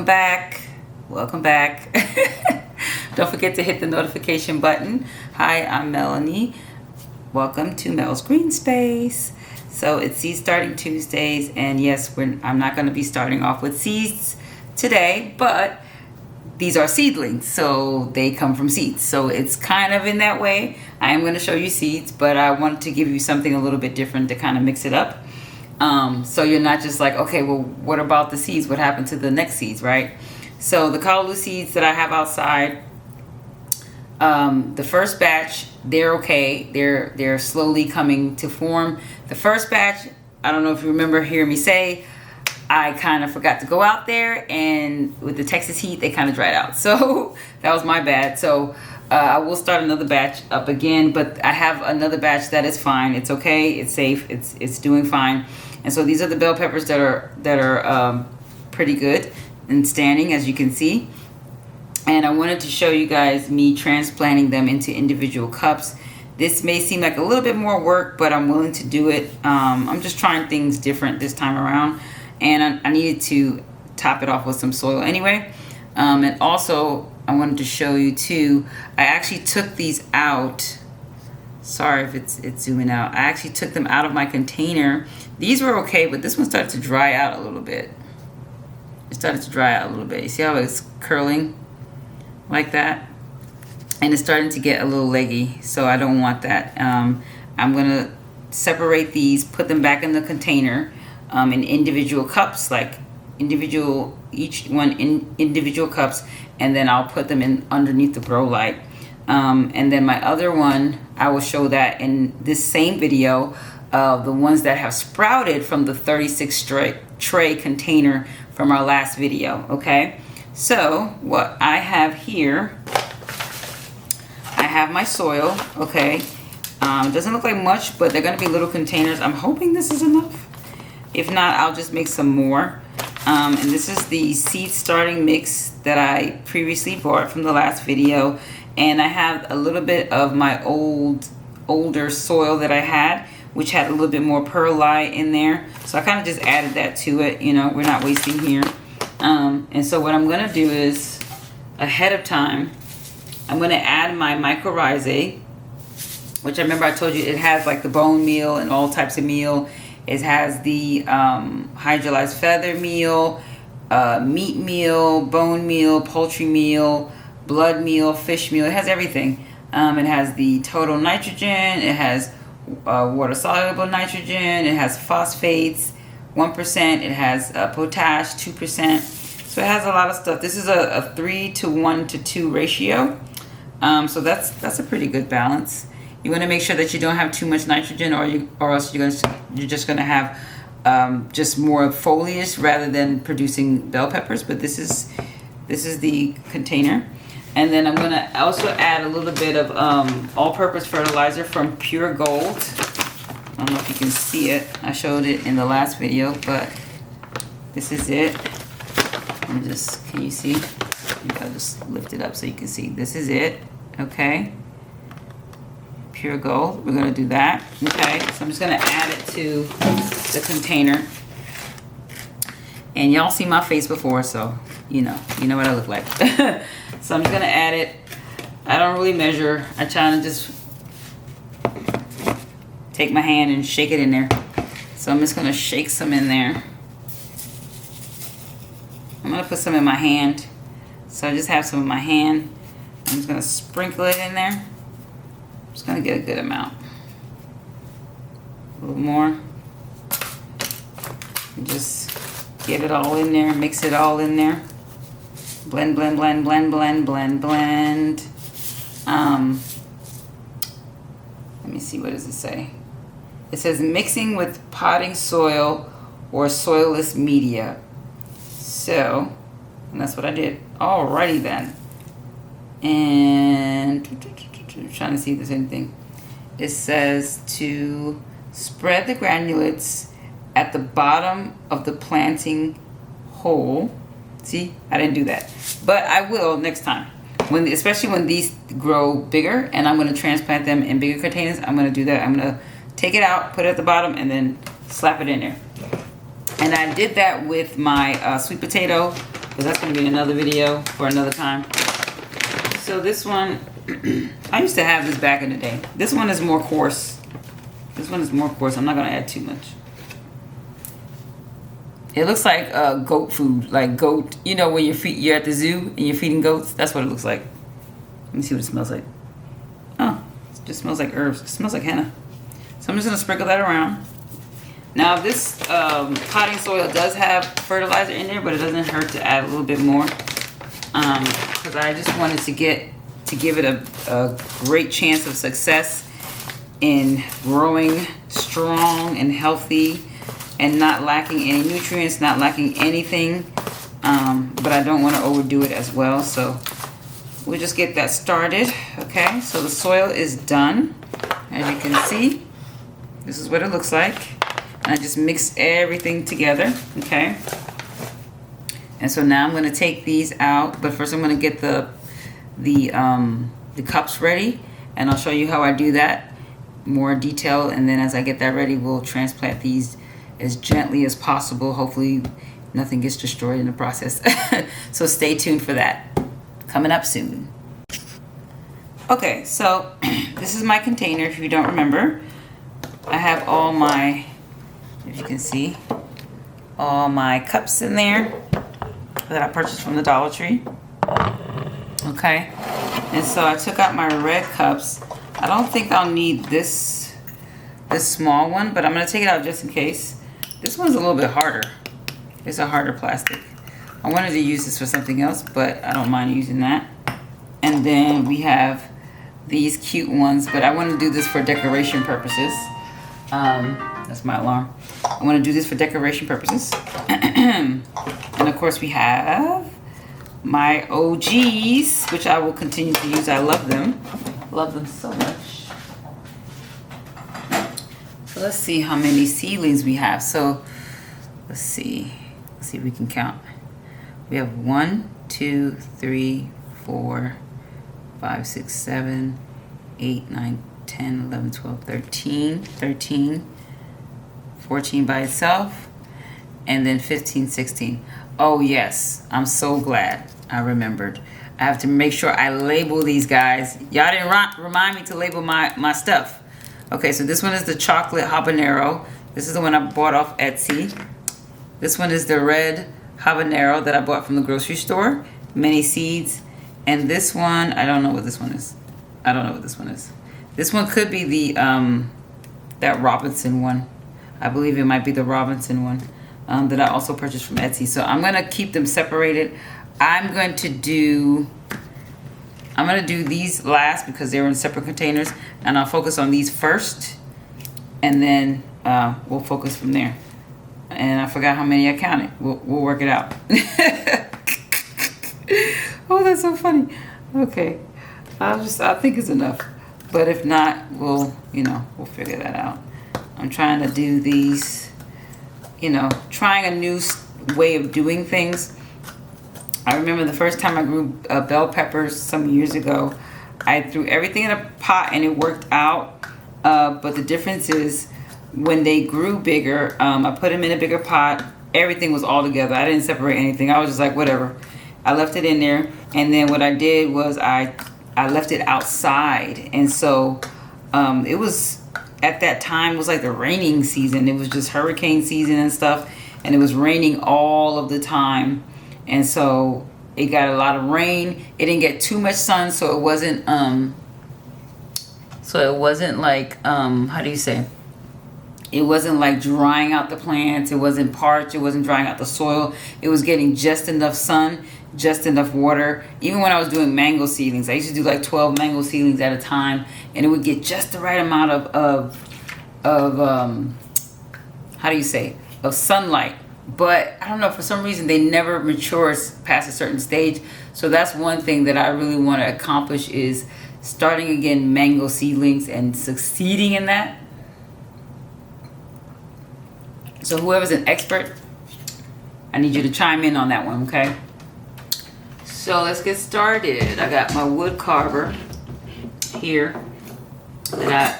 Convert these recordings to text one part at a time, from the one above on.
back. Welcome back. Don't forget to hit the notification button. Hi, I'm Melanie. Welcome to Mel's Green Space. So it's Seed Starting Tuesdays, and yes, I'm not going to be starting off with seeds today, but these are seedlings, so they come from seeds. So it's kind of in that way. I am going to show you seeds, but I wanted to give you something a little bit different to kind of mix it up. So you're not just like, okay, well, what about the seeds? What happened to the next seeds, right? So the callaloo seeds that I have outside, the first batch, they're okay. They're slowly coming to form. The first batch, I don't know if you remember hearing me say, I kind of forgot to go out there, and with the Texas heat, they kind of dried out. So that was my bad. So I will start another batch up again, but I have another batch that is fine. It's okay. It's safe. It's doing fine. And so these are the bell peppers that are pretty good and standing, as you can see. And I wanted to show you guys me transplanting them into individual cups. This may seem like a little bit more work, but I'm willing to do it. I'm just trying things different this time around. And I needed to top it off with some soil anyway. And also, I wanted to show you too, I actually took these out. Sorry if it's zooming out. I actually took them out of my container. These were okay, but this one started to dry out a little bit. It started to dry out a little bit. You see how it's curling like that? And it's starting to get a little leggy, so I don't want that. I'm gonna separate these, put them back in the container in individual cups, like each one in individual cups, and then I'll put them in underneath the grow light. And then my other one, I will show that in this same video of the ones that have sprouted from the 36 tray container from our last video. Okay, so what I have here, I have my soil. Okay, doesn't look like much, but they're gonna be little containers. I'm hoping this is enough. If not, I'll just make some more. And this is the seed starting mix that I previously bought from the last video. And I have a little bit of my older soil that I had, which had a little bit more perlite in there. So I kind of just added that to it. You know, we're not wasting here. And so what I'm gonna do is, ahead of time, I'm gonna add my mycorrhizae, which I remember I told you it has like the bone meal and all types of meal. It has the hydrolyzed feather meal, meat meal, bone meal, poultry meal, blood meal, fish meal. It has everything. It has the total nitrogen. It has water-soluble nitrogen. It has phosphates, 1%. It has potash, 2%. So it has a lot of stuff. This is a 3:1:2 ratio. So that's a pretty good balance. You want to make sure that you don't have too much nitrogen, or else you're just going to have just more foliage rather than producing bell peppers. But this is the container. And then I'm going to also add a little bit of all-purpose fertilizer from Pure Gold. I don't know if you can see it. I showed it in the last video, but this is it. Can you see? Maybe I'll just lift it up so you can see. This is it. Okay. Pure Gold. We're going to do that. Okay. So I'm just going to add it to the container. And y'all see my face before, so you know what I look like. So I'm just gonna add it. I don't really measure. I try to just take my hand and shake it in there. So I'm just gonna shake some in there. I'm gonna put some in my hand. So I just have some in my hand. I'm just gonna sprinkle it in there. I'm just gonna get a good amount. A little more. And just get it all in there, mix it all in there. Blend, blend, blend, blend, blend, blend, blend. Let me see, what does it say? It says mixing with potting soil or soilless media. So, and that's what I did. Alrighty then. And I'm trying to see if there's anything. It says to spread the granulates at the bottom of the planting hole. See, I didn't do that, but I will next time. Especially when these grow bigger, and I'm going to transplant them in bigger containers. I'm going to do that. I'm going to take it out, put it at the bottom, and then slap it in there. And I did that with my sweet potato but that's going to be another video for another time. So this one, I used to have this back in the day. This one is more coarse. This one is more coarse. I'm not going to add too much. It looks like goat food, like goat. You know when you're at the zoo and you're feeding goats? That's what it looks like. Let me see what it smells like. Oh, it just smells like herbs. It smells like henna. So I'm just going to sprinkle that around. Now this potting soil does have fertilizer in there, but it doesn't hurt to add a little bit more. Because I just wanted to give it a great chance of success in growing strong and healthy and not lacking any nutrients, not lacking anything. But I don't want to overdo it as well. So we'll just get that started. Okay, so the soil is done. As you can see, this is what it looks like. And I just mixed everything together. Okay. And so now I'm going to take these out, but first I'm going to get the cups ready, and I'll show you how I do that more detail. And then as I get that ready, we'll transplant these as gently as possible. Hopefully nothing gets destroyed in the process. So stay tuned for that. Coming up soon. Okay, so this is my container. If you don't remember, I have all my, if you can see, all my cups in there that I purchased from the Dollar Tree. Okay, and so I took out my red cups. I don't think I'll need this small one, but I'm gonna take it out just in case. This one's a little bit harder. It's a harder plastic. I wanted to use this for something else, but I don't mind using that. And then we have these cute ones, but I want to do this for decoration purposes. That's my alarm. I want to do this for decoration purposes. And of course we have my OGs, which I will continue to use. I love them. Love them so much. So let's see how many seedlings we have. So let's see if we can count. We have 1, 2, 3, 4, 5, 6, 7, 8, 9, 10, 11, 12, 13, 14 by itself, and then 15, 16. Oh yes, I'm so glad I remembered. I have to make sure I label these guys. Y'all didn't remind me to label my stuff. Okay, so this one is the chocolate habanero. This is the one I bought off Etsy. This one is the red habanero that I bought from the grocery store. Many seeds. And this one, I don't know what this one is. I don't know what this one is. This one could be the that Robinson one. I believe it might be the Robinson one that I also purchased from Etsy. So I'm gonna keep them separated. I'm gonna do these last because they're in separate containers, and I'll focus on these first, and then we'll focus from there. And I forgot how many I counted. We'll work it out. Oh, that's so funny. Okay, I think it's enough. But if not, we'll figure that out. I'm trying to do these, trying a new way of doing things. I remember the first time I grew bell peppers some years ago, I threw everything in a pot and it worked out. But the difference is when they grew bigger, I put them in a bigger pot. Everything was all together. I didn't separate anything. I was just like, whatever. I left it in there. And then what I did was I left it outside. And so it was, at that time, it was like the raining season. It was just hurricane season and stuff. And it was raining all of the time. And so it got a lot of rain. It didn't get too much sun, so it wasn't like how do you say? It wasn't like drying out the plants. It wasn't parched. It wasn't drying out the soil. It was getting just enough sun, just enough water. Even when I was doing mango seedlings, I used to do like 12 mango seedlings at a time, and it would get just the right amount of how do you say, of sunlight. But I don't know, for some reason they never mature past a certain stage. So that's one thing that I really want to accomplish, is starting again mango seedlings and succeeding in that. So whoever's an expert, I need you to chime in on that one, okay? So let's get started. I got my wood carver here,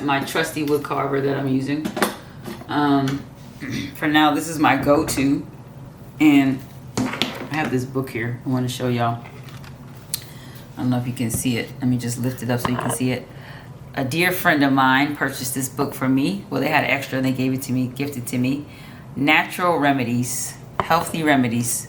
my trusty wood carver that I'm using. For now, this is my go-to, and I have this book here I want to show y'all. I don't know if you can see it. Let me just lift it up so you can see it. A dear friend of mine purchased this book for me. Well, they had extra and they gave it to me, gifted to me. Natural Remedies, Healthy Remedies.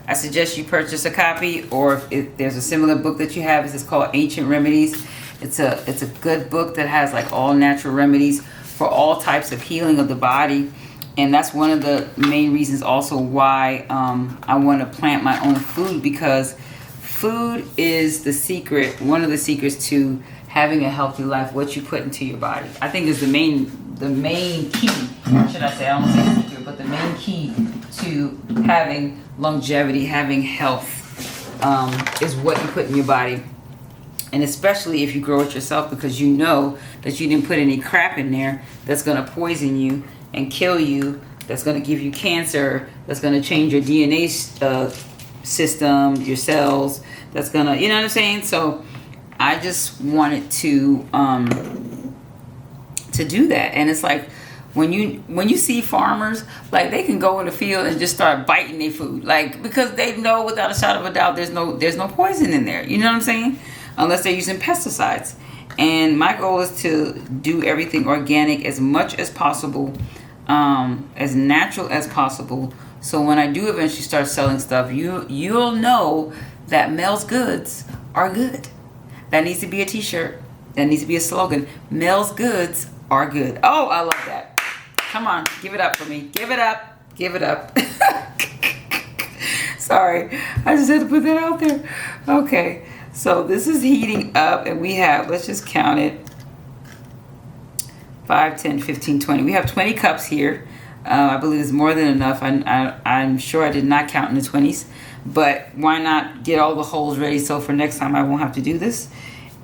I suggest you purchase a copy, or if there's a similar book that you have, it's called Ancient Remedies. It's a good book that has like all natural remedies for all types of healing of the body. And that's one of the main reasons also why I want to plant my own food, because food is the secret, one of the secrets to having a healthy life, what you put into your body. I think is the main key, should I say, I don't want to say secret, but the main key to having longevity, having health, is what you put in your body. And especially if you grow it yourself, because you know that you didn't put any crap in there that's going to poison you and kill you, that's going to give you cancer, that's going to change your DNA system, your cells, that's going to, you know what I'm saying? So I just wanted to do that. And it's like when you see farmers, like they can go in the field and just start biting their food, like, because they know without a shadow of a doubt there's no poison in there, you know what I'm saying, unless they're using pesticides. And my goal is to do everything organic as much as possible, as natural as possible, so when I do eventually start selling stuff, you'll know that Mel's Goods are good. That needs to be a t-shirt. That needs to be a slogan. Mel's Goods are good. Oh, I love that. Come on, give it up for me. Give it up. Give it up. Sorry, I just had to put that out there. Okay, so this is heating up, and we have, let's just count it, 5, 10, 15, 20. We have 20 cups here. I believe it's more than enough. I'm sure I did not count in the 20s, but why not get all the holes ready so for next time I won't have to do this.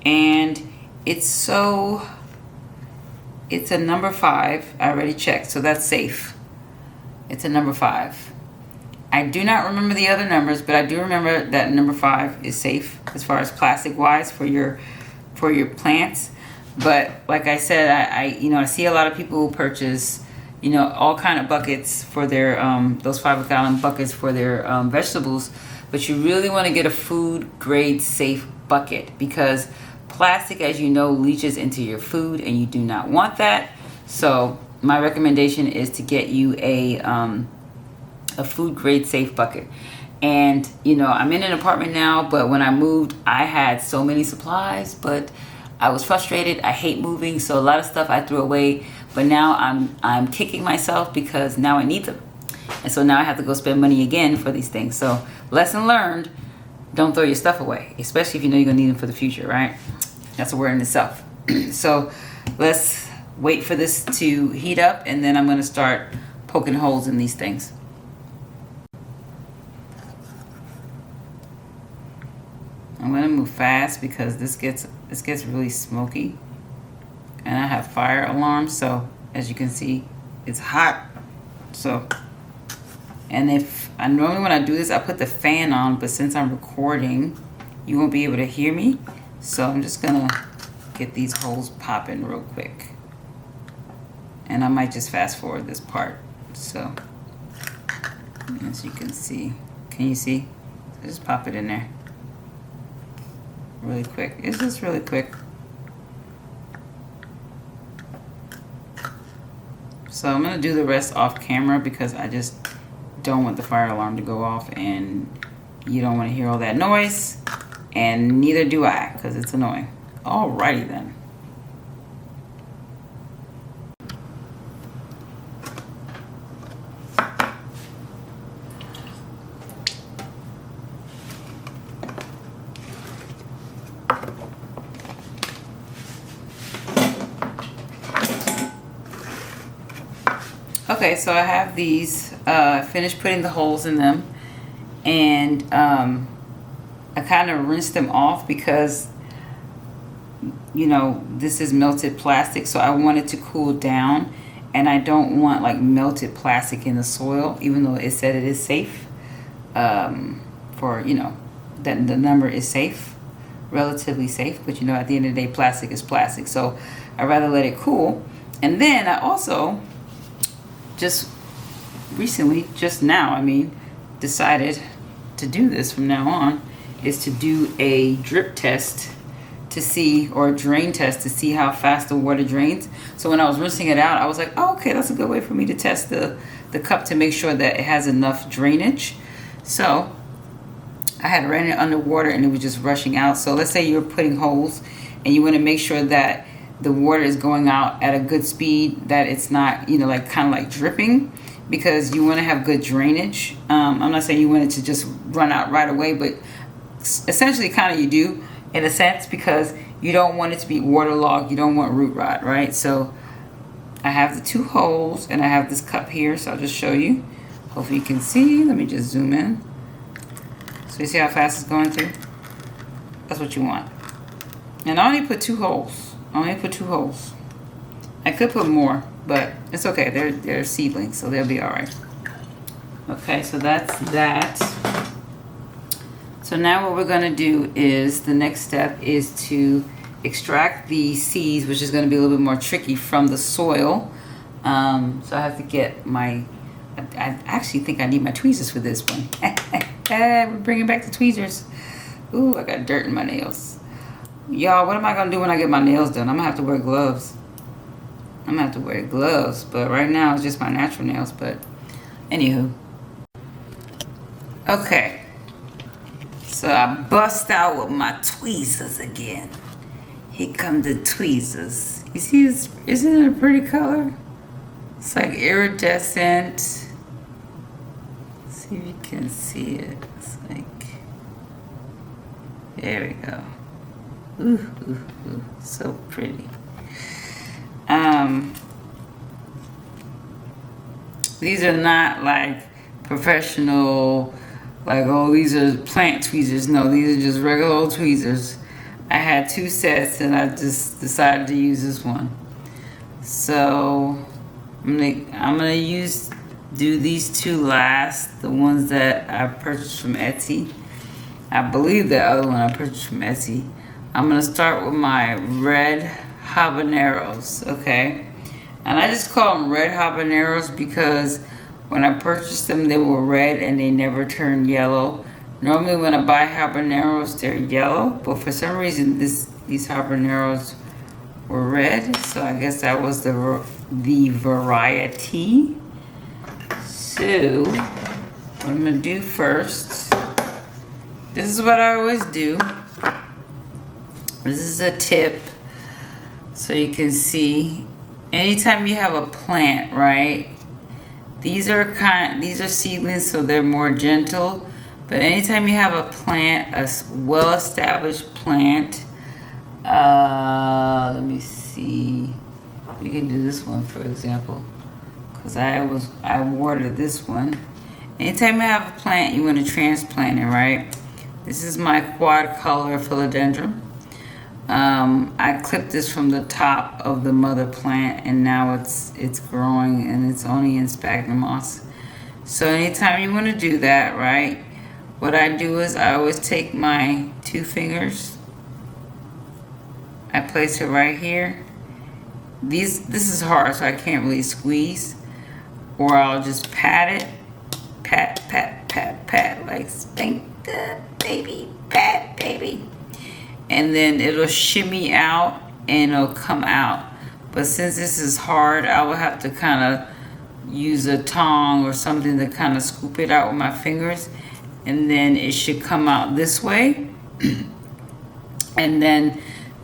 And it's a number 5. I already checked, so that's safe. It's a number 5. I do not remember the other numbers, but I do remember that number 5 is safe as far as plastic wise for your plants. But like I said, I see a lot of people who purchase, all kind of buckets for their those 5-gallon buckets for their vegetables, but you really want to get a food grade safe bucket, because plastic, as you know, leaches into your food and you do not want that. So my recommendation is to get you a food grade safe bucket. And I'm in an apartment now, but when I moved I had so many supplies, but I was frustrated. I hate moving, so a lot of stuff I threw away. But now I'm kicking myself because now I need them. And so now I have to go spend money again for these things. So lesson learned, don't throw your stuff away, especially if you know you're going to need them for the future, right? That's a word in itself. So let's wait for this to heat up, and then I'm going to start poking holes in these things. I'm going to move fast because this gets really smoky, and I have fire alarms, so as you can see it's hot. So, and if I normally when I do this I put the fan on, but since I'm recording you won't be able to hear me, so I'm just gonna get these holes popping real quick, and I might just fast forward this part. So as you can see, can you see? So just pop it in there really quick. It's just really quick. So I'm gonna do the rest off camera because I just don't want the fire alarm to go off, and you don't want to hear all that noise, and neither do I, because it's annoying. Alrighty then. Okay, so I have these finished putting the holes in them, and I kind of rinsed them off because this is melted plastic, so I want it to cool down, and I don't want like melted plastic in the soil, even though it said it is safe, for that the number is safe, relatively safe, but at the end of the day plastic is plastic, so I'd rather let it cool. And then I also just recently, just now, decided to do this from now on is to do a drip test to see, or a drain test to see how fast the water drains. So when I was rinsing it out, I was like, oh, okay, that's a good way for me to test the cup to make sure that it has enough drainage. So I had ran it underwater and it was just rushing out. So let's say you're putting holes and you want to make sure that the water is going out at a good speed, that it's not, you know, like kind of like dripping, because you want to have good drainage. I'm not saying you want it to just run out right away, but essentially kind of you do in a sense, because you don't want it to be waterlogged. You don't want root rot, right? So I have the 2 holes and I have this cup here, so I'll just show you. Hopefully you can see. Let me just zoom in. So you see how fast it's going through? That's what you want. And I only put 2 holes. I could put more, but it's okay. They're seedlings, so they'll be all right. Okay, so that's that. So now what we're going to do is, the next step is to extract the seeds, which is going to be a little bit more tricky, from the soil. So I have to get my, I actually think I need my tweezers for this one. We're bringing back the tweezers. Ooh, I got dirt in my nails. Y'all, what am I going to do when I get my nails done? I'm going to have to wear gloves. But right now it's just my natural nails, but anywho. Okay. So I bust out with my tweezers again. Here come the tweezers. You see this? Isn't it a pretty color? It's like iridescent. Let's see if you can see it. It's like, there we go. Ooh, ooh, ooh, so pretty. These are not like professional, like, oh, these are plant tweezers. No, these are just regular old tweezers. I had 2 sets and I just decided to use this one. So I'm gonna do these 2 last, the ones that I purchased from Etsy. I believe the other one I purchased from Etsy. I'm gonna start with my red habaneros, okay? And I just call them red habaneros because when I purchased them, they were red and they never turned yellow. Normally when I buy habaneros, they're yellow, but for some reason these habaneros were red, so I guess that was the variety. So what I'm gonna do first, this is what I always do. This is a tip, so you can see, anytime you have a plant, right? These are seedlings, so they're more gentle. But anytime you have a plant, a well-established plant, let me see. We can do this one, for example, because I watered this one. Anytime you have a plant, you want to transplant it, right? This is my quad color philodendron. I clipped this from the top of the mother plant, and now it's growing, and it's only in sphagnum moss. So anytime you want to do that, right, what I do is I always take my 2 fingers, I place it right here. This is hard, so I can't really squeeze, or I'll just pat it, pat, like spank the baby, pat baby. And then it'll shimmy out and it'll come out. But since this is hard, I will have to kind of use a tong or something to kind of scoop it out with my fingers. And then it should come out this way. And then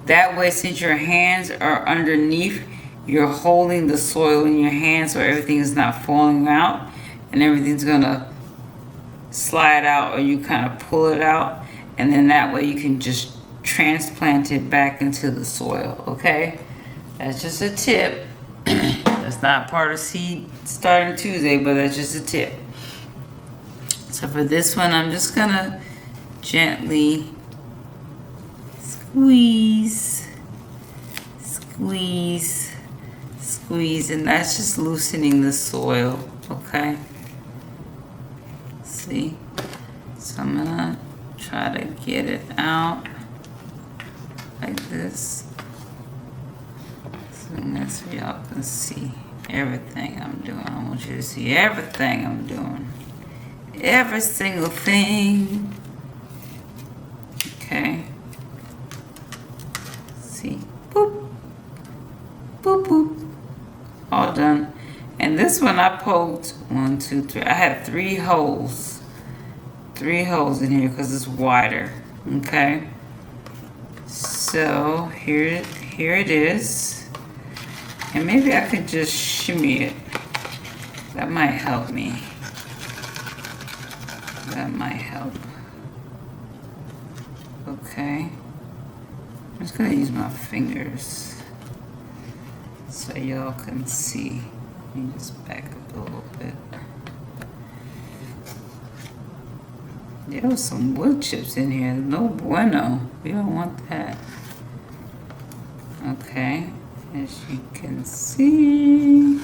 that way, since your hands are underneath, you're holding the soil in your hands so everything is not falling out. And everything's gonna slide out, or you kind of pull it out. And then that way you can just transplant it back into the soil, okay? That's just a tip. That's not part of Seed Starting Tuesday, but that's just a tip. So for this one, I'm just gonna gently squeeze, and that's just loosening the soil, okay? See? So I'm gonna try to get it out like this, so that's so y'all can see everything I'm doing. I want you to see everything I'm doing. every single thing. Okay. Let's see. Boop. Boop, boop. All done. And this one I poked 1, 2, 3. I had 3 holes. 3 holes in here because it's wider. Okay. So here it is. And maybe I could just shimmy it. That might help me. That might help. Okay. I'm just gonna use my fingers so y'all can see. Let me just back up a little bit. There was some wood chips in here. No bueno. We don't want that. Okay. As you can see.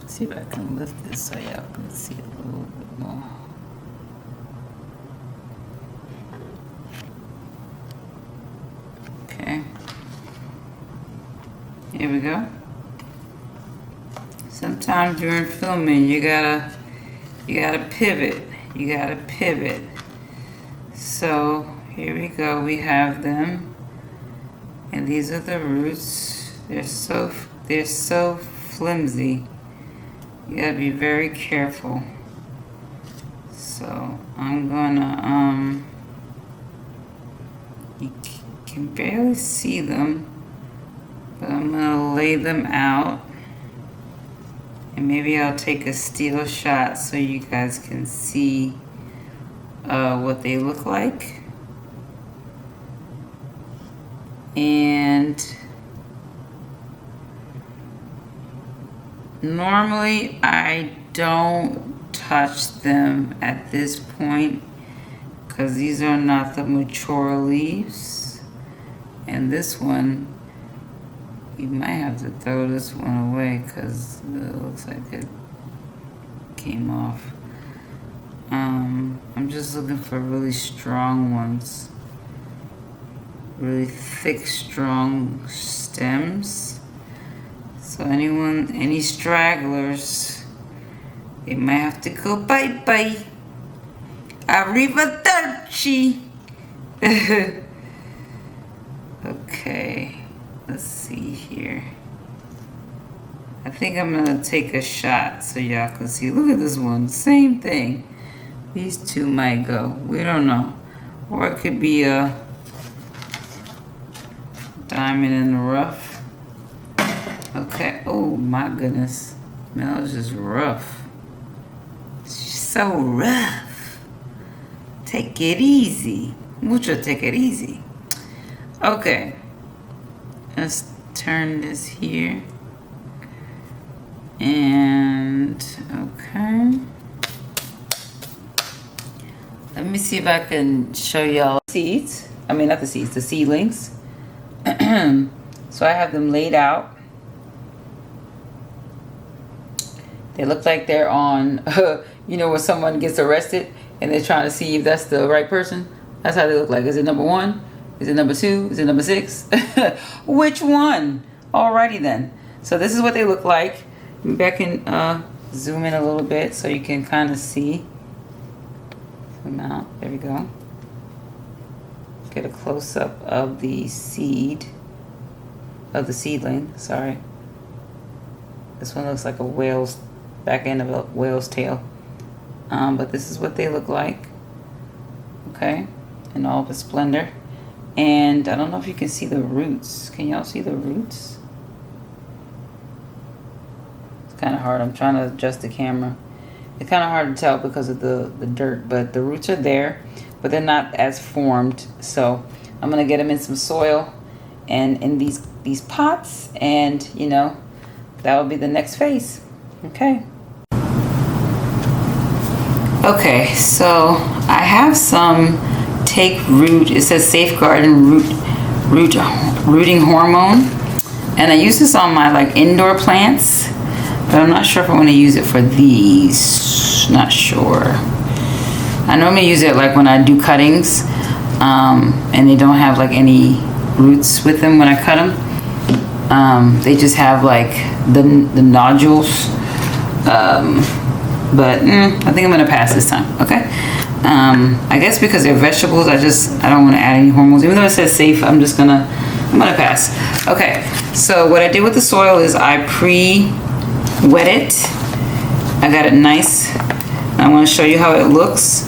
See if I can lift this so y'all can see it a little bit more. Okay. Here we go. Sometimes during filming you gotta pivot. You gotta pivot. So here we go. We have them. And these are the roots. They're so flimsy. You gotta be very careful. So I'm gonna you can barely see them, but I'm gonna lay them out, and maybe I'll take a steel shot so you guys can see what they look like. And normally I don't touch them at this point because these are not the mature leaves. And this one, you might have to throw this one away because it looks like it came off. I'm just looking for really strong ones. Really thick, strong stems. So any stragglers, they might have to go bye-bye. Arrivederci. Okay, let's see here. I think I'm gonna take a shot so y'all can see. Look at this one, same thing. These two might go, we don't know. Or it could be a diamond in the rough. Okay, oh my goodness. Mel's just rough. She's so rough. Take it easy. Mucho take it easy. Okay. Let's turn this here. And, okay. Let me see if I can show y'all seeds. I mean, not the seeds, the seedlings. So I have them laid out. They look like they're on, you know, when someone gets arrested and they're trying to see if that's the right person. That's how they look like. Is it number 1? Is it number 2? Is it number 6? Which one? Alrighty then. So this is what they look like. Maybe I can zoom in a little bit so you can kind of see. Zoom out. There we go. Get a close-up of the seed. Of the seedling. Sorry. This one looks like a whale's back end of a whale's tail. But this is what they look like. Okay. In all the splendor. And I don't know if you can see the roots. Can y'all see the roots? It's kind of hard. I'm trying to adjust the camera. It's kind of hard to tell because of the dirt, but the roots are there, but they're not as formed. So I'm gonna get them in some soil and in these pots, and you know, that will be the next phase. Okay. Okay, so I have some take root. It says safeguard and rooting hormone, and I use this on my like indoor plants, but I'm not sure if I want to use it for these. Not sure. I normally use it like when I do cuttings, and they don't have like any roots with them when I cut them. They just have like the nodules. But I think I'm gonna pass this time. Okay. I guess because they're vegetables, I don't want to add any hormones. Even though it says safe, I'm gonna pass. Okay. So what I did with the soil is I pre-wet it. I got it nice. I want to show you how it looks.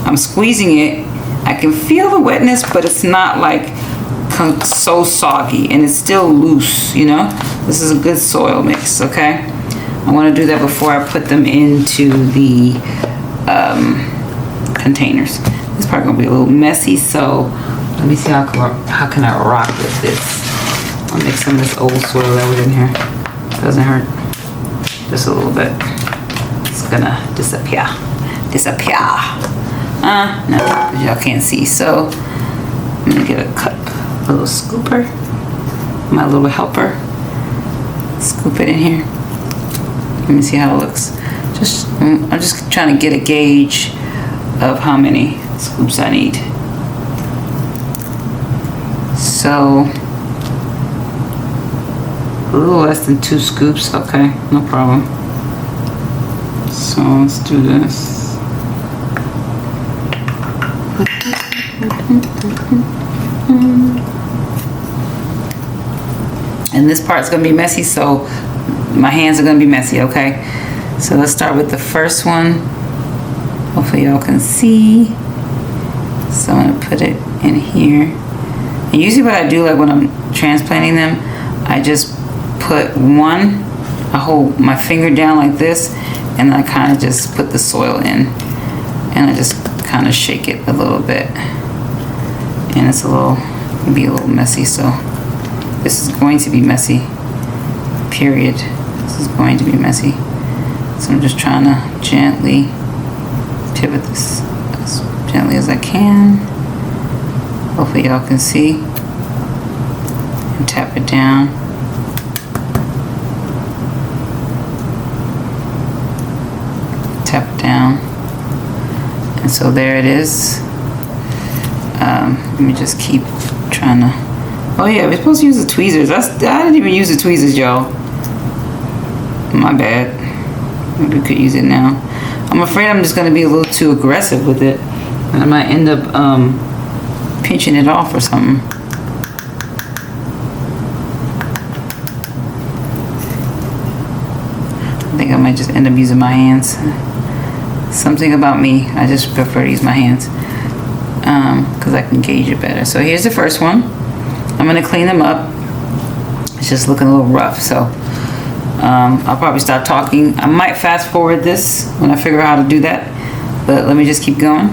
I'm squeezing it. I can feel the wetness, but it's not like so soggy, and it's still loose, you know? This is a good soil mix, okay? I want to do that before I put them into the containers. This part gonna be a little messy, so let me see how can I rock with this. I'll mix some of this old soil that was in here. Doesn't hurt. Just a little bit. It's gonna disappear. No, y'all can't see. So I'm gonna get a little scooper, my little helper. Scoop it in here. Let me see how it looks. I'm just trying to get a gauge of how many scoops I need. So a little less than 2 scoops. Okay, no problem. So let's do this. And this part's gonna be messy, so my hands are gonna be messy, okay? So let's start with the first one. Hopefully y'all can see. So I'm gonna put it in here. And usually what I do, like when I'm transplanting them, I just put I hold my finger down like this, and I kind of just put the soil in. And I just kind of shake it a little bit. And it's can be a little messy, so this is going to be messy, period. This is going to be messy. So I'm just trying to gently pivot this as gently as I can. Hopefully y'all can see. And tap it down. Tap it down. And so there it is. Let me just keep trying to. Oh yeah, we're supposed to use the tweezers. I didn't even use the tweezers, y'all. My bad. Maybe we could use it now. I'm afraid I'm just gonna be a little too aggressive with it, and I might end up pinching it off or something. I think I might just end up using my hands. Something about me, I just prefer to use my hands because I can gauge it better. So here's the first one. I'm gonna clean them up. It's just looking a little rough, so I'll probably stop talking. I might fast forward this when I figure out how to do that, but let me just keep going.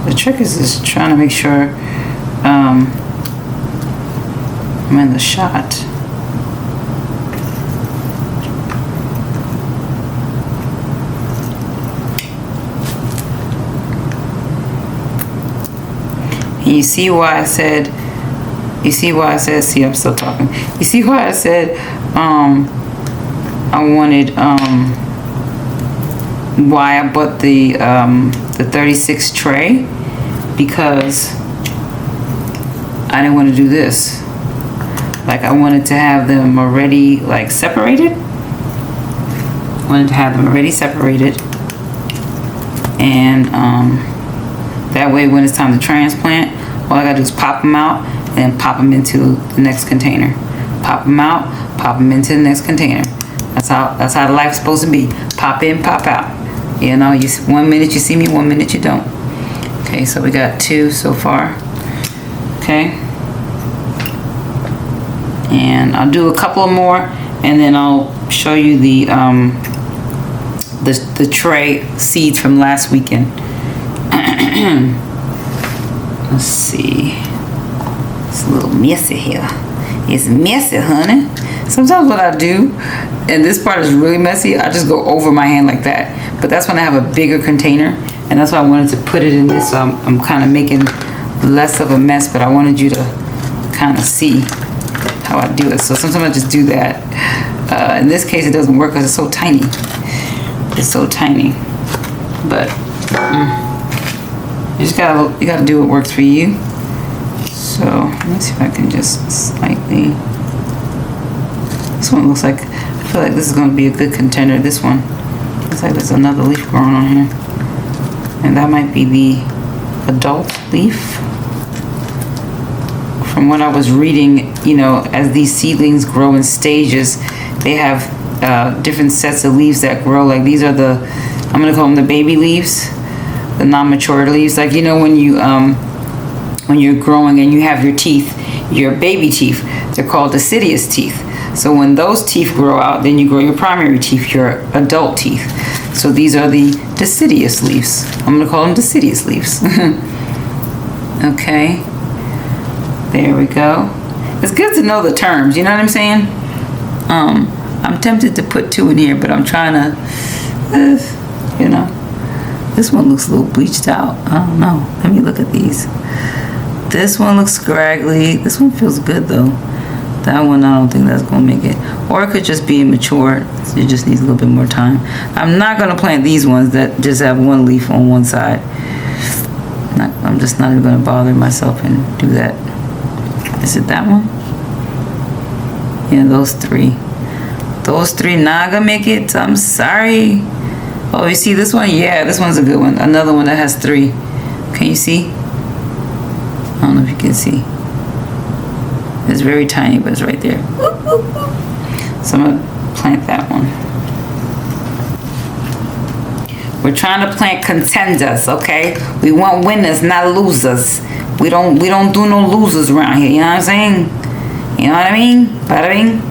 The trick is just trying to make sure I'm in the shot. And you see why I said, see, I'm still talking. You see why I said I wanted, why I bought the 36 tray? Because I didn't want to do this. Like I wanted to have them already like separated. I wanted to have them already separated. And that way when it's time to transplant, all I gotta do is pop them out and pop them into the next container. Pop them out, pop them into the next container. That's how the life's supposed to be. Pop in, pop out. You know, 1 minute you see me, 1 minute you don't. Okay, so we got 2 so far. Okay. And I'll do a couple more, and then I'll show you the tray seeds from last weekend. Let's see. It's a little messy here. It's messy, honey. Sometimes what I do, and this part is really messy, I just go over my hand like that. But that's when I have a bigger container, and that's why I wanted to put it in this. So I'm kind of making less of a mess, but I wanted you to kind of see how I do it. So sometimes I just do that. In this case, it doesn't work because it's so tiny. It's so tiny. But you gotta do what works for you. So let me see if I can just slightly. This one looks like, I feel like this is going to be a good contender. This one looks like there's another leaf growing on here, and that might be the adult leaf. From what I was reading, you know, as these seedlings grow in stages, they have different sets of leaves that grow. Like these are the, I'm gonna call them the baby leaves, the non-mature leaves. Like, you know, when you're growing and you have your teeth, your baby teeth, they're called deciduous teeth. So when those teeth grow out, then you grow your primary teeth, your adult teeth. So these are the deciduous leaves. I'm gonna call them deciduous leaves. Okay. There we go. It's good to know the terms, you know what I'm saying? I'm tempted to put 2 in here, but I'm trying to, you know. This one looks a little bleached out. I don't know. Let me look at these. This one looks scraggly. This one feels good though. That one, I don't think that's gonna make it. Or it could just be immature. So it just needs a little bit more time. I'm not gonna plant these ones that just have 1 leaf on one side. I'm just not even gonna bother myself and do that. Is it that one? Yeah, those 3. Those 3 not gonna make it. I'm sorry. Oh, you see this one? Yeah, this one's a good one. Another one that has 3. Can you see? I don't know if you can see. It's very tiny, but it's right there. So I'm gonna plant that one. We're trying to plant contenders, okay? We want winners, not losers. We don't do no losers around here, you know what I'm saying? You know what I mean? Bada bing,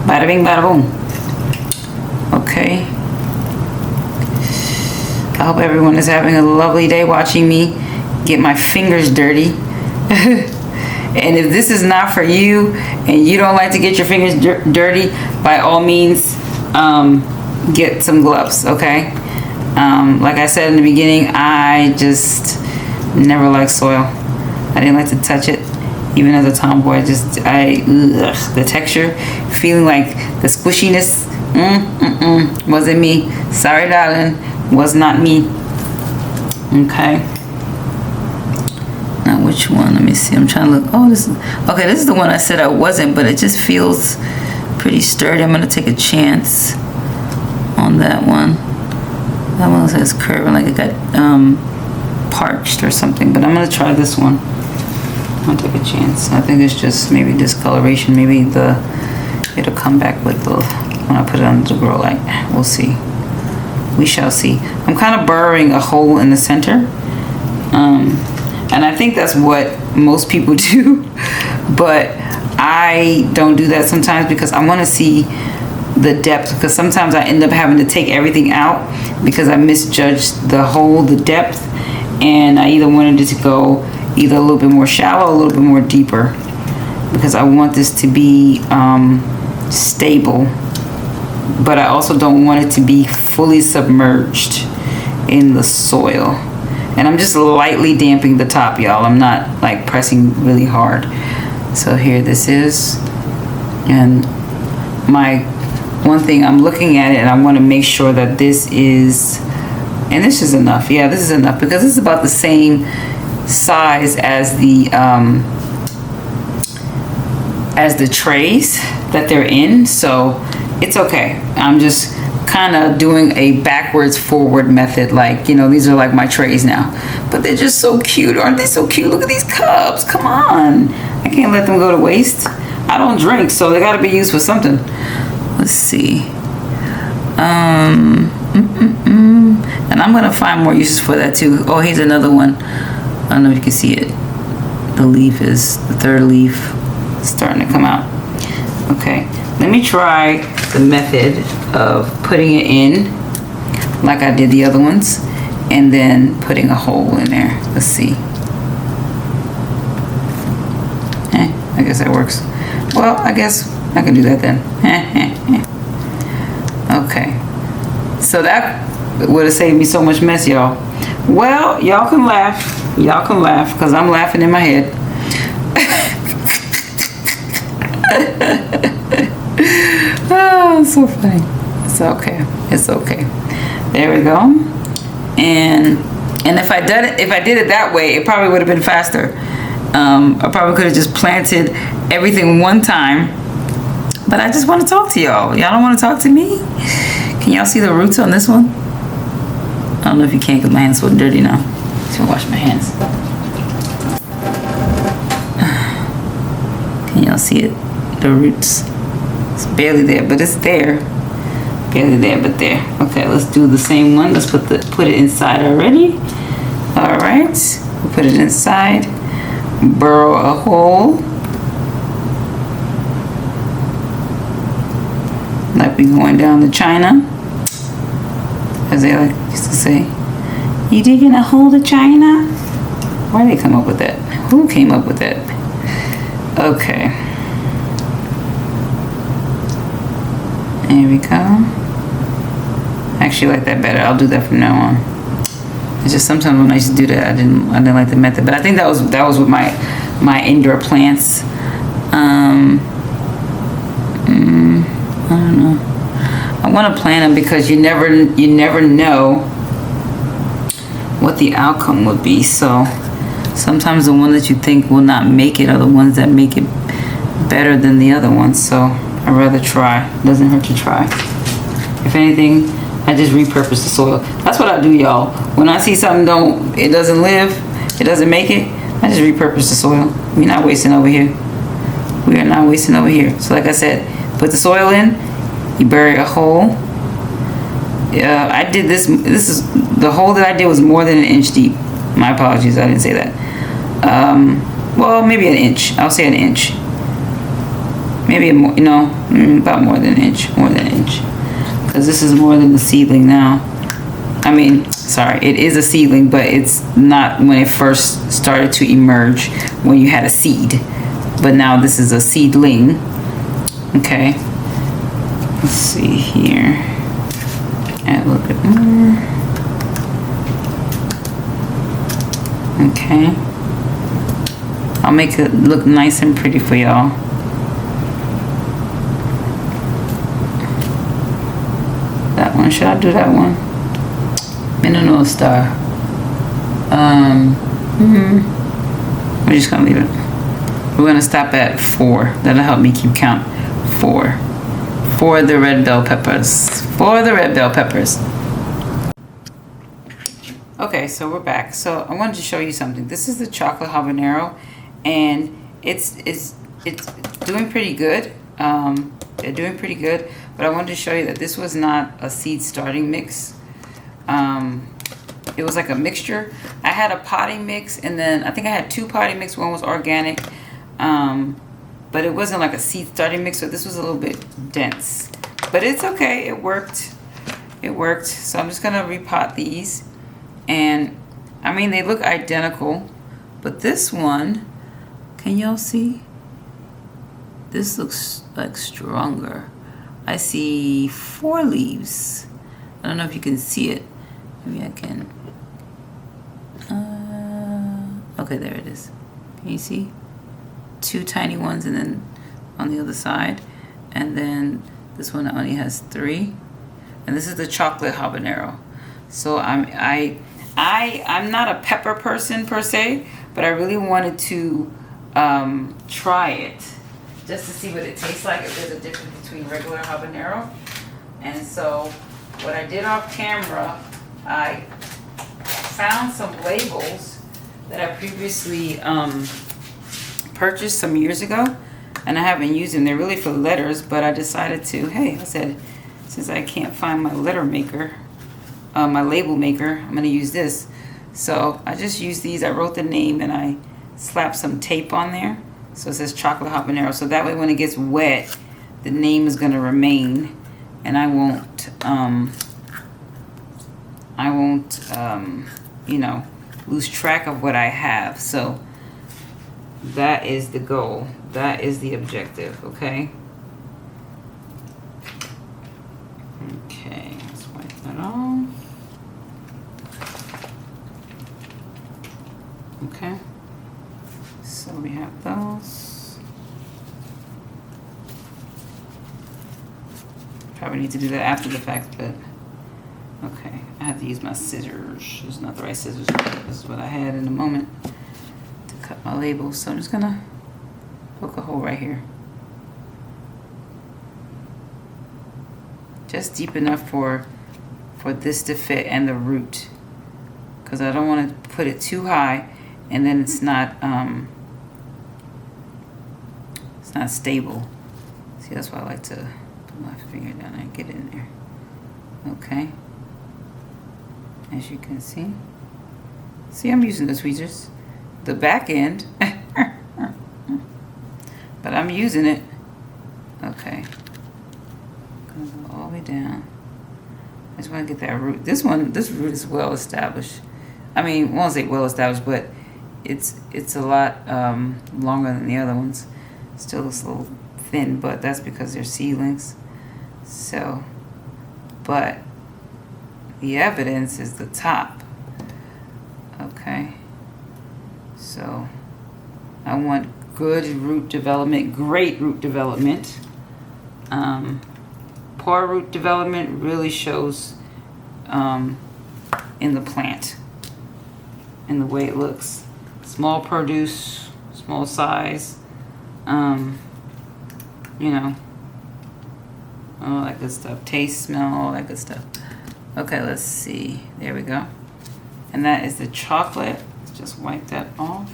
bada bing, bada boom. Okay. I hope everyone is having a lovely day watching me get my fingers dirty. And if this is not for you and you don't like to get your fingers dirty, by all means, get some gloves, okay? Like I said in the beginning, I just never liked soil. I didn't like to touch it, even as a tomboy. The texture, feeling like the squishiness, wasn't me. Sorry, darling, was not me. Okay. Now which one? Let me see. I'm trying to look. Oh, this is okay. This is the one I said I wasn't, but it just feels pretty sturdy. I'm gonna take a chance on that one. That one says curving, like it got parched or something. But I'm gonna try this one. I'm gonna take a chance. I think it's just maybe discoloration. Maybe it'll come back with the when I put it under the grow light. We'll see. We shall see. I'm kind of burrowing a hole in the center. And I think that's what most people do, but I don't do that sometimes because I want to see the depth, because sometimes I end up having to take everything out because I misjudged the hole, the depth, and I either wanted it to go either a little bit more shallow or a little bit more deeper because I want this to be stable, but I also don't want it to be fully submerged in the soil. And I'm just lightly damping the top, y'all. I'm not like pressing really hard. So here this is. And my one thing, I'm looking at it and I want to make sure that this is, and this is enough. Yeah, this is enough because this is about the same size as the trays that they're in. So it's okay. I'm just kind of doing a backwards forward method, like, you know, these are like my trays now, but they're just so cute. Aren't they so cute? Look at these cups. Come on, I can't let them go to waste. I don't drink, so they got to be used for something. Let's see. And I'm gonna find more uses for that too. Oh, here's another one. I don't know if you can see it. The leaf is the 3rd leaf starting to come out. Okay, let me try the method of putting it in like I did the other ones and then putting a hole in there. Let's see. I guess that works. Well, I guess I can do that then. Okay, so that would have saved me so much mess, y'all. Well, y'all can laugh because I'm laughing in my head. Oh, so funny. It's okay. It's okay. There we go. And if I did it that way, it probably would have been faster. I probably could have just planted everything one time. But I just want to talk to y'all. Y'all don't want to talk to me? Can y'all see the roots on this one? I don't know if you can because my hands are so dirty now. So wash my hands. Can y'all see it? The roots. It's barely there, but it's there. Barely there, but there. Okay, let's do the same one. Let's put it inside already. All right, we'll put it inside. Burrow a hole. Like we going down to China, as they like used to say. You digging a hole to China? Why did they come up with that? Who came up with that? Okay. There we go. I actually like that better. I'll do that from now on. It's just sometimes when I used to do that, I didn't like the method. But I think that was with my indoor plants. I don't know. I want to plant them because you never know what the outcome would be. So sometimes the one that you think will not make it are the ones that make it better than the other ones. So I'd rather try. It doesn't hurt to try. If anything, I just repurpose the soil. That's what I do, y'all. When I see something it doesn't live, it doesn't make it, I just repurpose the soil. We're not wasting over here. We are not wasting over here. So like I said, put the soil in, you bury a hole. I did this is the hole that I did was more than an inch deep. My apologies, I didn't say that. Well, maybe an inch. I'll say an inch. Maybe about more than an inch. More than an inch. Because this is more than a seedling now. I mean, sorry, it is a seedling, but it's not when it first started to emerge, when you had a seed. But now this is a seedling. Okay. Let's see here. Add a little bit more. Okay. I'll make it look nice and pretty for y'all. That one. Should I do that one? Mineral star. We're just gonna leave it. We're gonna stop at 4. That'll help me keep count. 4. For the red bell peppers. For the red bell peppers. Okay, so we're back. So I wanted to show you something. This is the chocolate habanero, and it's doing pretty good. They're doing pretty good, but I wanted to show you that this was not a seed starting mix. It was like a mixture. I had a potting mix, and then I think I had 2 potting mix. One was organic, but it wasn't like a seed starting mix, so this was a little bit dense. But it's okay. It worked. It worked. So I'm just gonna repot these, and I mean they look identical, but this one, can y'all see? This looks like stronger. I see 4 leaves. I don't know if you can see it. Maybe I can. Okay, there it is. Can you see? 2 tiny ones, and then on the other side, and then this one only has 3. And this is the chocolate habanero. So I'm not a pepper person per se, but I really wanted to try it just to see what it tastes like, if there's a difference between regular habanero. And so what I did off camera, I found some labels that I previously purchased some years ago, and I haven't used them. They're really for letters, but I decided to, hey, I said, since I can't find my letter maker, my label maker, I'm gonna use this. So I just used these. I wrote the name and I slapped some tape on there. So it says chocolate habanero. So that way when it gets wet, the name is gonna remain, and I won't you know, lose track of what I have. So that is the goal. That is the objective, okay? Okay, let's wipe that off. Okay, so we have those. Probably need to do that after the fact, but okay. I have to use my scissors. It's not the right scissors, but this is what I had in a moment to cut my labels. So I'm just gonna poke a hole right here. Just deep enough for this to fit and the root. Because I don't want to put it too high and then it's not stable. See, that's why I like to put my finger down and get in there. Okay. As you can see. See, I'm using the tweezers. The back end. But I'm using it. Okay. Gonna go all the way down. I just want to get that root. This root is well established. I mean, I won't say well established, but it's a lot longer than the other ones. Still looks a little thin, but that's because they're seedlings. So, but the evidence is the top. Okay. So, I want good root development, great root development. Poor root development really shows in the plant, in the way it looks. Small produce, small size, you know, all that good stuff. Taste, smell, all that good stuff. Okay, let's see. There we go. And that is the chocolate. Let's just wipe that off.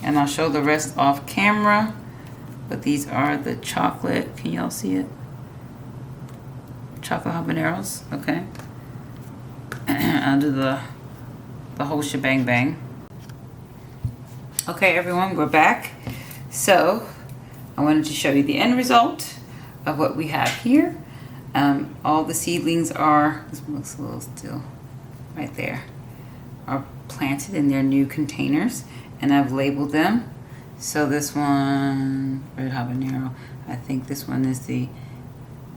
And I'll show the rest off camera. But these are the chocolate. Can y'all see it? Chocolate habaneros. Okay. I'll do the whole shebang bang. Okay, everyone, we're back. So I wanted to show you the end result of what we have here. All the seedlings are, this looks a little still, right there, are planted in their new containers, and I've labeled them. So this one, red habanero, I think this one is the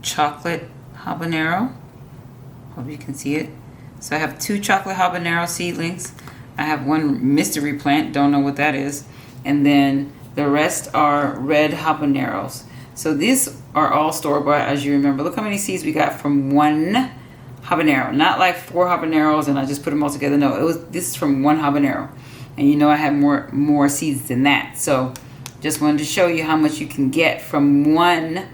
chocolate habanero. Hope you can see it. So I have 2 chocolate habanero seedlings. I have 1 mystery plant, don't know what that is. And then the rest are red habaneros. So these are all store-bought, as you remember. Look how many seeds we got from 1 habanero. Not like 4 habaneros and I just put them all together. No, this is from 1 habanero. And you know I have more seeds than that. So just wanted to show you how much you can get from one.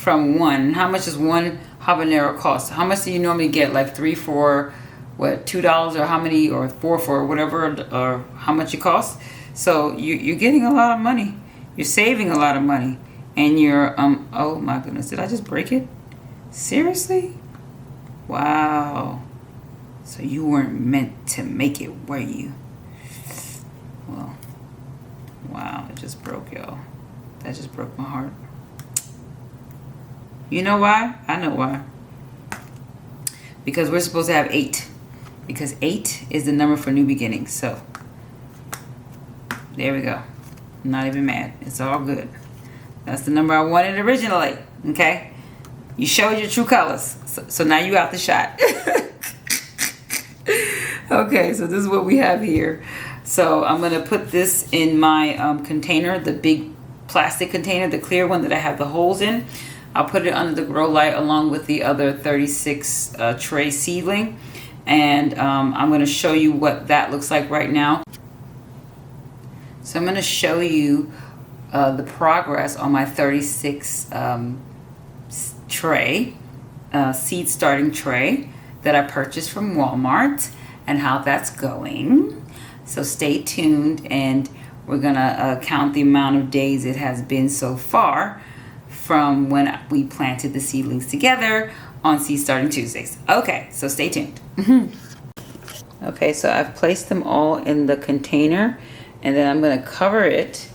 How much does 1 habanero cost? How much do you normally get? Like 3 for what, $2 or how many, or 4 for whatever, or how much it costs? So you're getting a lot of money. You're saving a lot of money. And you're oh my goodness, did I just break it? Seriously? Wow. So you weren't meant to make it, were you? Well, wow, it just broke, y'all. That just broke my heart. You know why? I know why. Because we're supposed to have 8. Because 8 is the number for new beginnings. So, there we go. I'm not even mad. It's all good. That's the number I wanted originally. Okay? You showed your true colors. So now you got the shot. Okay, so this is what we have here. So I'm going to put this in my container, the big plastic container, the clear one that I have the holes in. I'll put it under the grow light along with the other 36 tray seedling. And I'm going to show you what that looks like right now. So I'm going to show you the progress on my 36 tray, seed starting tray that I purchased from Walmart and how that's going. So stay tuned, and we're going to count the amount of days it has been so far from when we planted the seedlings together on Seed Starting Tuesdays. Okay, so stay tuned. Okay, so I've placed them all in the container, and then I'm going to cover it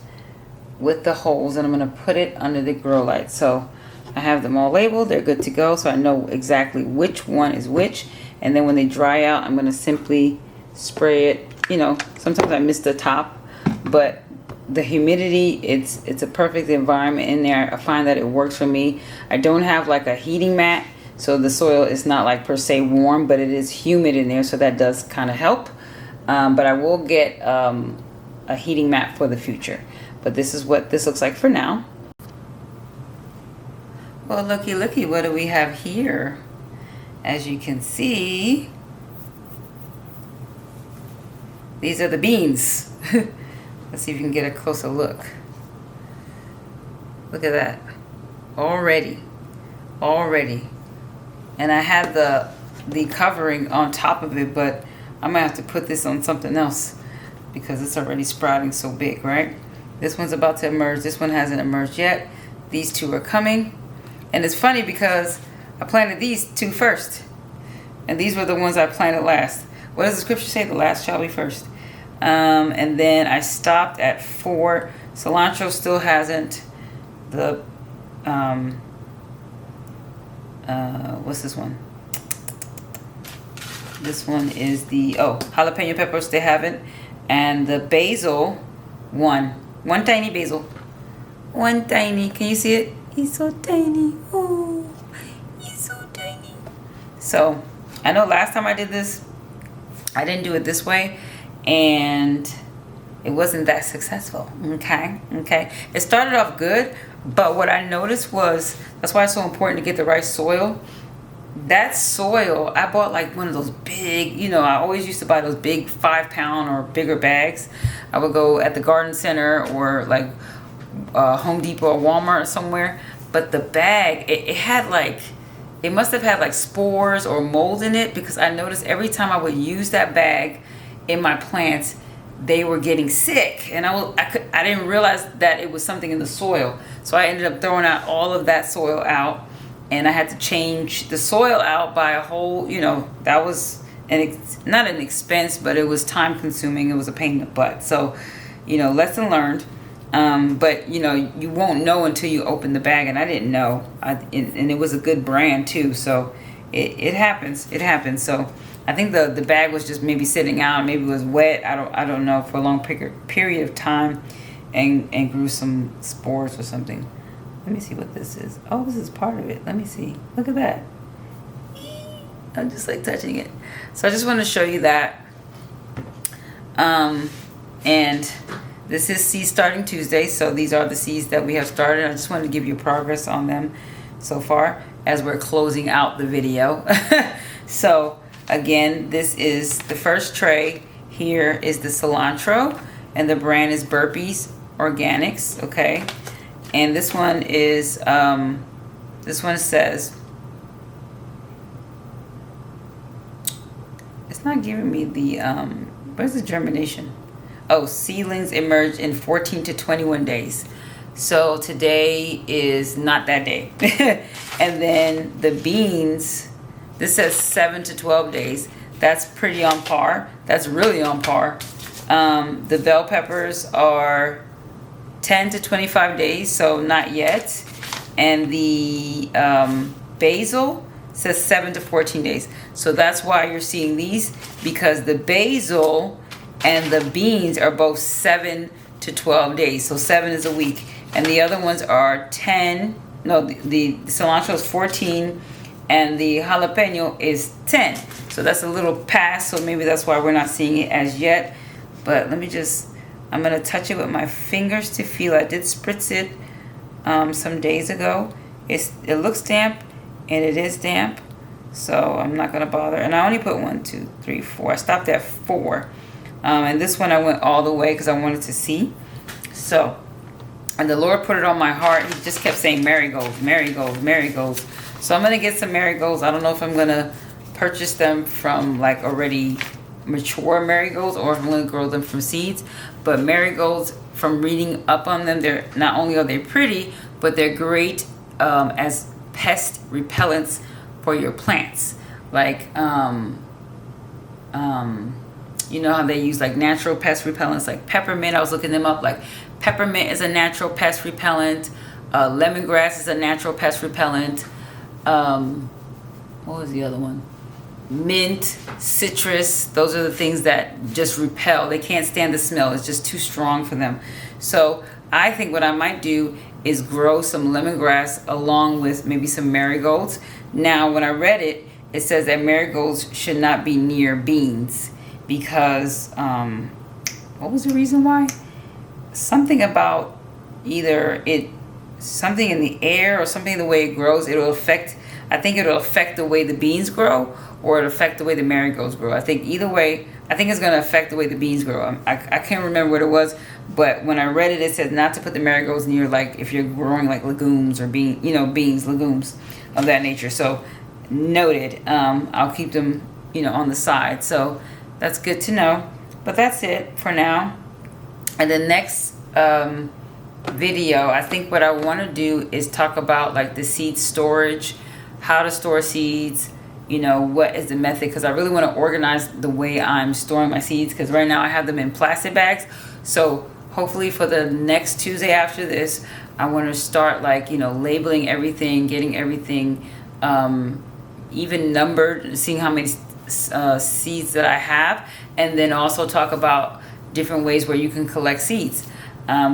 with the holes, and I'm going to put it under the grow light. So I have them all labeled. They're good to go, so I know exactly which one is which. And then when they dry out, I'm going to simply spray it. You know, sometimes I miss the top, but the humidity, it's a perfect environment in there. I find that it works for me. I don't have like a heating mat, so the soil is not like per se warm, but it is humid in there, so that does kind of help. But I will get a heating mat for the future. But this is what this looks like for now. Well, looky, looky, what do we have here? As you can see, these are the beans. Let's see if you can get a closer look. Look at that. Already. And I had the covering on top of it, but I'm gonna have to put this on something else because it's already sprouting so big, right? This one's about to emerge. This one hasn't emerged yet. These two are coming. And it's funny because I planted these two first. And these were the ones I planted last. What does the scripture say? The last shall be first. And then I stopped at 4. Cilantro still hasn't. The, what's this one? This one is the, jalapeno peppers, they haven't. And the basil, one tiny basil. One tiny, can you see it? He's so tiny. Oh, he's so tiny. So, I know last time I did this, I didn't do it this way, and it wasn't that successful. Okay. It started off good, but what I noticed was, that's why it's so important to get the right soil. That soil, I bought like one of those big, I always used to buy those big 5-pound or bigger bags. I would go at the garden center or like Home Depot or Walmart or somewhere. But the bag, it had like, it must have had like spores or mold in it, because I noticed every time I would use that bag in my plants, they were getting sick, and I didn't realize that it was something in the soil. So I ended up throwing out all of that soil out, and I had to change the soil out by a whole, that was not an expense, but it was time consuming. It was a pain in the butt. So, lesson learned. But you won't know until you open the bag, and I didn't know. And it was a good brand too, so it happens. So I think the bag was just maybe sitting out, maybe it was wet. I don't know, for a long period of time, and grew some spores or something. Let me see what this is. Oh, this is part of it. Let me see. Look at that. I'm just like touching it. So I just want to show you that. And this is Seed Starting Tuesday, so these are the seeds that we have started. I just wanted to give you progress on them so far as we're closing out the video. So again, this is the first tray. Here is the cilantro, and the brand is Burpees Organics, okay? And this one is, this one says, it's not giving me the, where's the germination? Oh, seedlings emerge in 14 to 21 days. So today is not that day. And then the beans, this says 7 to 12 days. That's pretty on par. That's really on par. The bell peppers are 10 to 25 days, so not yet. And the basil says 7 to 14 days. So that's why you're seeing these, because the basil and the beans are both 7 to 12 days. So 7 is a week. And the other ones are 10. No, the cilantro is 14. And the jalapeno is 10. So that's a little past. So maybe that's why we're not seeing it as yet. But let me just, I'm going to touch it with my fingers to feel. I did spritz it some days ago. It looks damp, and it is damp. So I'm not going to bother. And I only put 1, 2, 3, 4. I stopped at 4. And this one I went all the way because I wanted to see. So, and the Lord put it on my heart. He just kept saying marigolds, marigolds, marigolds. So I'm going to get some marigolds. I don't know if I'm going to purchase them from like already mature marigolds, or if I'm going to grow them from seeds. But marigolds, from reading up on them, they're not only are they pretty, but they're great as pest repellents for your plants. Like, you know how they use like natural pest repellents, like peppermint. I was looking them up. Like peppermint is a natural pest repellent. Lemongrass is a natural pest repellent. What was the other one? Mint, citrus. Those are the things that just repel. They can't stand the smell. It's just too strong for them. So I think what I might do is grow some lemongrass along with maybe some marigolds. Now, when I read it, it says that marigolds should not be near beans, because what was the reason why? Something about either something in the air or something in the way it grows. I think it'll affect the way the beans grow, or it'll affect the way the marigolds grow. I think either way, I think it's going to affect the way the beans grow. I can't remember what it was, but when I read it, it said not to put the marigolds near, like, if you're growing like legumes or beans, legumes of that nature. So noted. I'll keep them, on the side. So that's good to know. But that's it for now. And the next video, I think what I want to do is talk about like the seed storage, how to store seeds, what is the method, because I really want to organize the way I'm storing my seeds, because right now I have them in plastic bags. So hopefully for the next Tuesday after this, I want to start like, labeling everything, getting everything even numbered, seeing how many seeds that I have, and then also talk about different ways where you can collect seeds,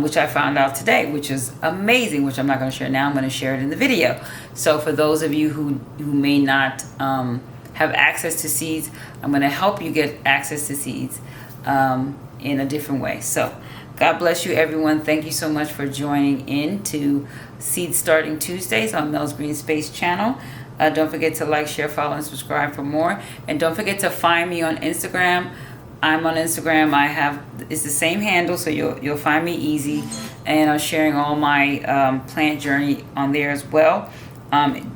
which I found out today, which is amazing, which I'm not going to share now. I'm going to share it in the video. So for those of you who may not have access to seeds, I'm going to help you get access to seeds in a different way. So God bless you, everyone. Thank you so much for joining in to Seed Starting Tuesdays on Mel's Green Space channel. Don't forget to like, share, follow, and subscribe for more. And don't forget to find me on Instagram. I'm on Instagram. It's the same handle, so you'll find me easy. And I'm sharing all my plant journey on there as well.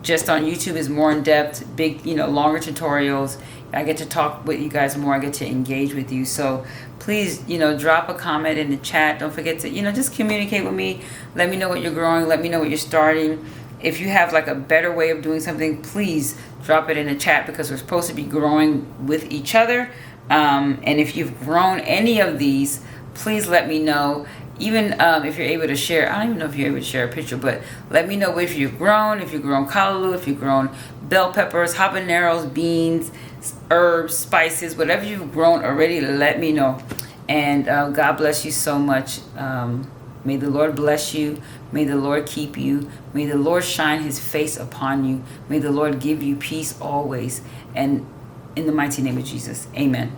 Just on YouTube is more in depth, big, longer tutorials. I get to talk with you guys more. I get to engage with you. So please, drop a comment in the chat. Don't forget to, just communicate with me. Let me know what you're growing. Let me know what you're starting. If you have like a better way of doing something, please drop it in the chat, because we're supposed to be growing with each other. And if you've grown any of these, please let me know. Even if you're able to share, I don't even know if you're able to share a picture, but let me know if you've grown callaloo, if you've grown bell peppers, habaneros, beans, herbs, spices, whatever you've grown already, let me know. And God bless you so much. May the Lord bless you. May the Lord keep you. May the Lord shine his face upon you. May the Lord give you peace always. And in the mighty name of Jesus, amen.